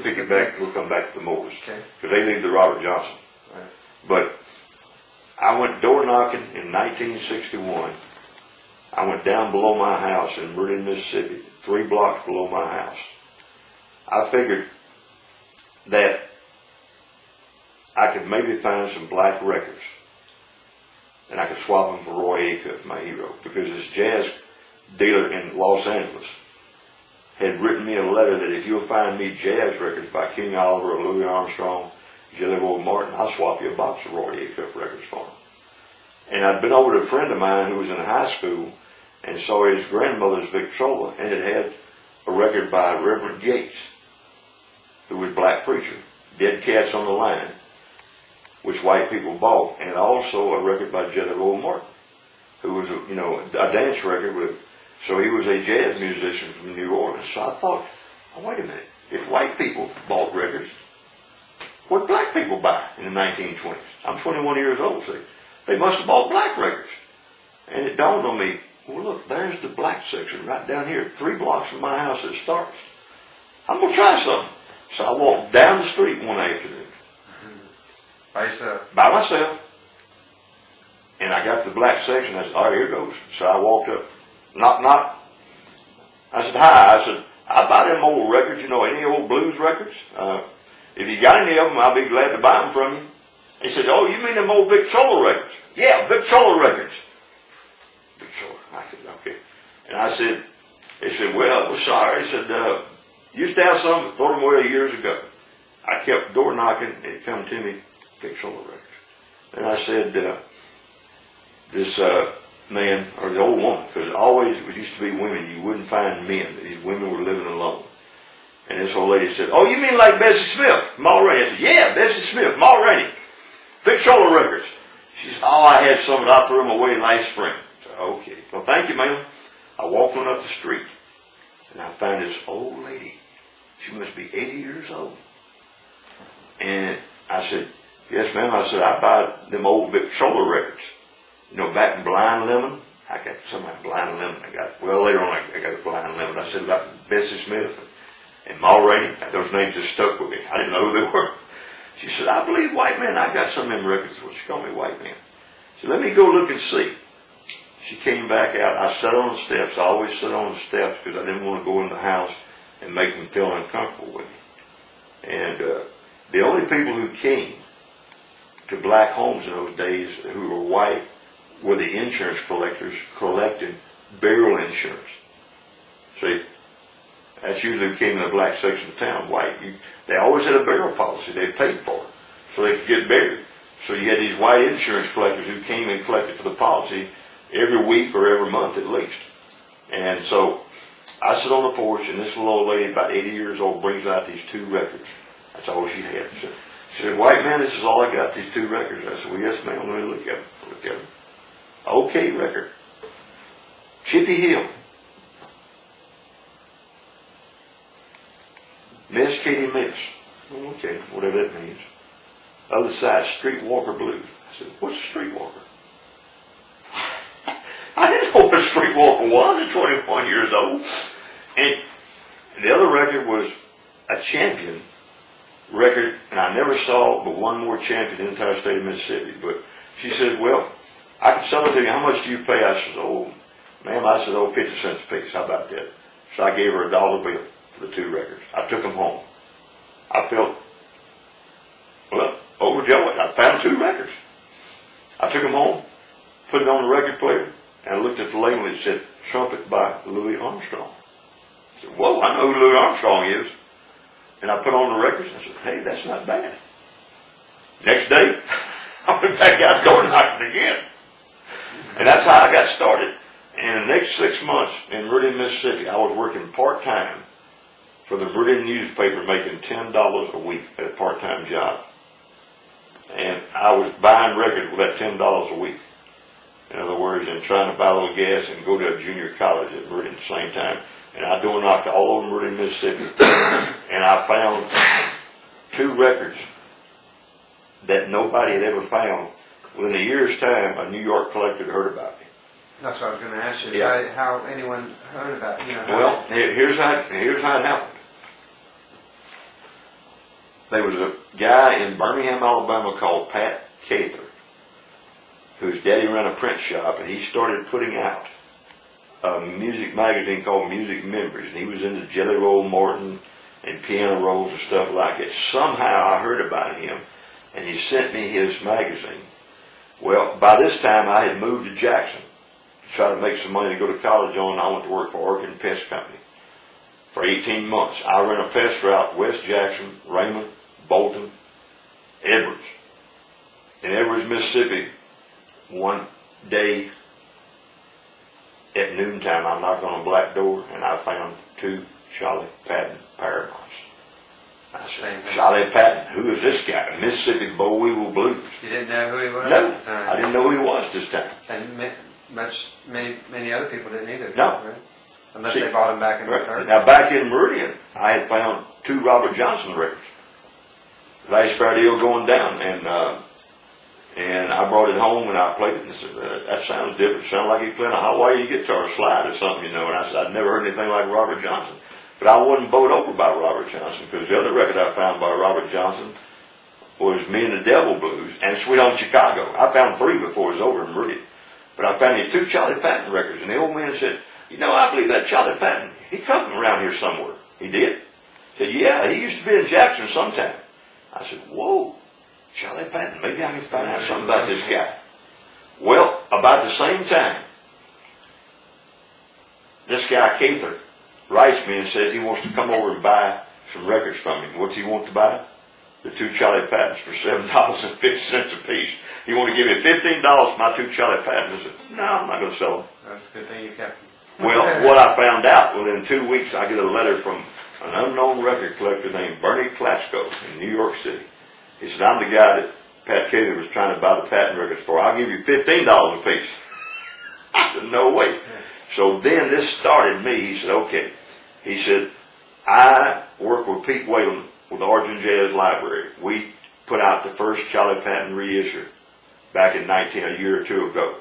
pick it back. We'll come back to the Moors. Okay. Because they leave to Robert Johnson. Right. But I went door knocking in 1961. I went down below my house in Meridian, Mississippi, 3 blocks below my house. I figured that I could maybe find some black records and I could swap them for Roy Acuff, my hero, because this jazz dealer in Los Angeles had written me a letter that if you'll find me jazz records by King Oliver or Louis Armstrong, Jelly Roll Martin, I'll swap you a box of Roy Acuff records for him. And I'd been over to a friend of mine who was in high school and saw his grandmother's Victrola, and it had a record by Reverend Gates, who was a black preacher, Dead Cats on the Line, which white people bought, and also a record by Jelly Roll Martin, who was a dance record with. So he was a jazz musician from New Orleans. So I thought, oh, wait a minute, if white people bought records, what did black people buy in the 1920s? I'm 21 years old, see. They must have bought black records. And it dawned on me, well, look, there's the black section right down here, 3 blocks from my house it starts. I'm going to try something. So I walked down the street one afternoon. By yourself? By myself. And I got the black section. I said, all right, here goes. So I walked up. Knock, knock. I said, hi. I said, I buy them old records, any old blues records. If you got any of them, I'll be glad to buy them from you. He said, oh, you mean them old Victrola records? Yeah, Victrola records. Victrola. I said, okay. And I said, he said, well, sorry. He said, used to have some, but throw them away years ago. I kept door knocking, and it come to me, Victrola records. And I said, this man, or the old woman, because it used to be women, you wouldn't find men. These women were living alone. And this old lady said, oh, you mean like Bessie Smith, Ma Rainey? I said, yeah, Bessie Smith, Ma Rainey, Victrola records. She said, oh, I had some, but I threw them away last spring. I said, okay, well, thank you, ma'am. I walked on up the street, and I found this old lady. She must be 80 years old. And I said, yes, ma'am. I said, I buy them old Victrola records. Back in Blind Lemon, I got somehow Blind Lemon. Later on I got a Blind Lemon. I said about Bessie Smith and Ma Rainey. Those names just stuck with me. I didn't know who they were. She said, I believe white man. I got some of them records. Well, she called me white man. She said, let me go look and see. She came back out. I sat on the steps. I always sat on the steps because I didn't want to go in the house and make them feel uncomfortable with me. And the only people who came to black homes in those days who were white were the insurance collectors collecting burial insurance. See, that's usually who came in the black section of town, white. They always had a burial policy. They paid for it so they could get buried. So you had these white insurance collectors who came and collected for the policy every week or every month at least. And so I sit on the porch, and this little old lady, about 80 years old, brings out these 2 records. That's all she had. She said, white man, this is all I got, these 2 records. I said, well, yes, ma'am, let me look at them. Look at them. Okay record. Chippy Hill. Miss Katie Miss. Okay, whatever that means. Other side, Streetwalker Blues. I said, what's a Streetwalker? I didn't know what a Streetwalker was at 21 years old. And the other record was a Champion record, and I never saw but one more Champion in the entire state of Mississippi. But she said, well, I can sell it to you. How much do you pay? I said, oh, ma'am, 50 cents a piece. How about that? So I gave her a $1 bill for the 2 records. I took them home. I felt, overjoyed. I found 2 records. I took them home, put it on the record player, and I looked at the label and it said, Trumpet by Louis Armstrong. I said, whoa, I know who Louis Armstrong is. And I put on the records and I said, hey, that's not bad. Next day, I went back out door knocking again. And that's how I got started. And in the next 6 months in Meridian, Mississippi, I was working part-time for the Meridian newspaper, making $10 a week at a part-time job. And I was buying records with that $10 a week. In other words, and trying to buy a little gas and go to a junior college at Meridian at the same time. And I door knocked all over Meridian, Mississippi. And I found 2 records that nobody had ever found. Within a year's time, a New York collector had heard about me. That's what I was going to ask you. Yeah. How anyone heard about you? Well, here's how it happened. there was a guy in Birmingham, Alabama called Pat Cather, whose daddy ran a print shop, and he started putting out a music magazine called Music Memories, and he was into Jelly Roll Morton and piano rolls and stuff like it. Somehow I heard about him, and he sent me his magazine. Well, by this time I had moved to Jackson to try to make some money to go to college on, and I went to work for Orkin Pest Company for 18 months. I ran a pest route, West Jackson, Raymond, Bolton, Edwards. In Edwards, Mississippi, one day at noontime, I knocked on a black door, and I found 2 Charlie Patton Paramounts. I said, Charlie Patton, who is this guy? Mississippi Boll Weevil Blues. You didn't know who he was? No, I didn't know who he was this time. And many other people didn't either. No. Right? Unless See, they bought him back in the Right. 30s. Now, back in Meridian, I had found 2 Robert Johnson records. Last Friday deal going down, and I brought it home and I played it and said, that sounds different. Sounds like he's playing a Hawaii guitar slide or something, you know. And I said, I'd never heard anything like Robert Johnson. But I wasn't bowled over by Robert Johnson, because the other record I found by Robert Johnson was Me and the Devil Blues and Sweet Home Chicago. I found 3 before it was over in Meridian. But I found these 2 Charlie Patton records, and the old man said, you know, I believe that Charlie Patton, he come from around here somewhere. He did? He said, yeah, he used to be in Jackson sometime. I said, whoa, Charlie Patton, maybe I can find out something about this guy. Well, about the same time, this guy Cather writes me and says he wants to come over and buy some records from him. What's he want to buy? The 2 Charlie Pattons for $7.50 a piece. He want to give me $15 for my 2 Charlie Pattons. I said, no, I'm not going to sell them. That's a good thing you kept them. Well, what I found out, within 2 weeks, I get a letter from an unknown record collector named Bernie Klatsko in New York City. He said, I'm the guy that Pat Cather was trying to buy the Patton records for. I'll give you $15 a piece. I said, no way. So then this started me. He said, okay. He said, I work with Pete Whalen with the Origin Jazz Library. We put out the first Charlie Patton reissue back in a year or 2 ago.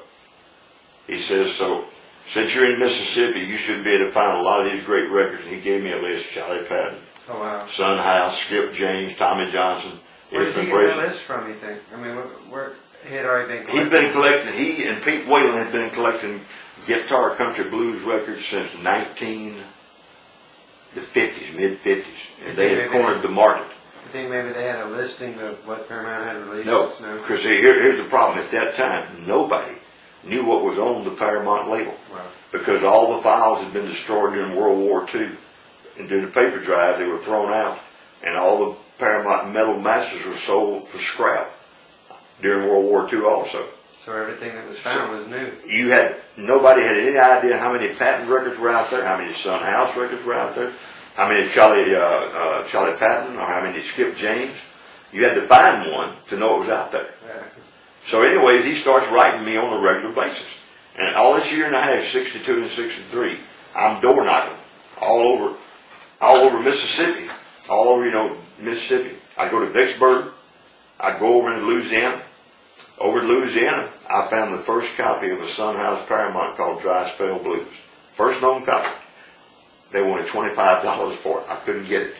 He says, so since you're in Mississippi, you should be able to find a lot of these great records. And he gave me a list: Charlie Patton, Oh, wow. Son House, Skip James, Tommy Johnson, Where did Ishmael you get Bracey. that list from, you think? I mean, where he had already been He'd been collecting, he and Pete Whalen had been collecting guitar country blues records since the 50s, mid-50s. And they had cornered the market. I think maybe they had a listing of what Paramount had released. No, because here's the problem. At that time, nobody knew what was on the Paramount label. Wow. Because all the files had been destroyed during World War II. And during the paper drive, they were thrown out. And all the Paramount metal masters were sold for scrap during World War II also. So everything that was found was new. Nobody had any idea how many Patton records were out there, how many Son House records were out there, how many Charlie Patton, or how many Skip James. You had to find one to know it was out there. Yeah. So anyways, he starts writing me on a regular basis. And all this year and a half, 62 and 63, I'm door knocking all over Mississippi, all over, Mississippi. I go to Vicksburg. I go over into Louisiana. Over in Louisiana, I found the first copy of a Son House Paramount called Dry Spell Blues. First known copy. They wanted $25 for it. I couldn't get it.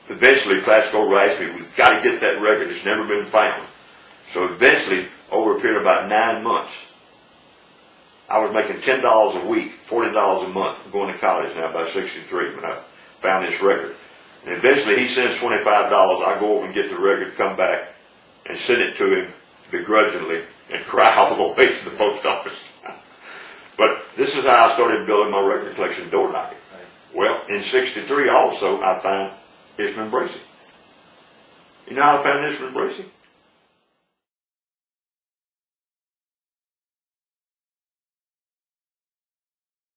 Eventually, Klatsko writes me, we've got to get that record. It's never been found. So eventually, over a period of about 9 months, I was making $10 a week, $40 a month, going to college now by 63 when I found this record. And eventually, he sends $25. I go over and get the record, come back, and send it to him begrudgingly and cry all the way to the post office. But this is how I started building my record collection, door knocking. Well, in 63 also, I found Ishmael Bracey. You know how I found Ishmael Bracey?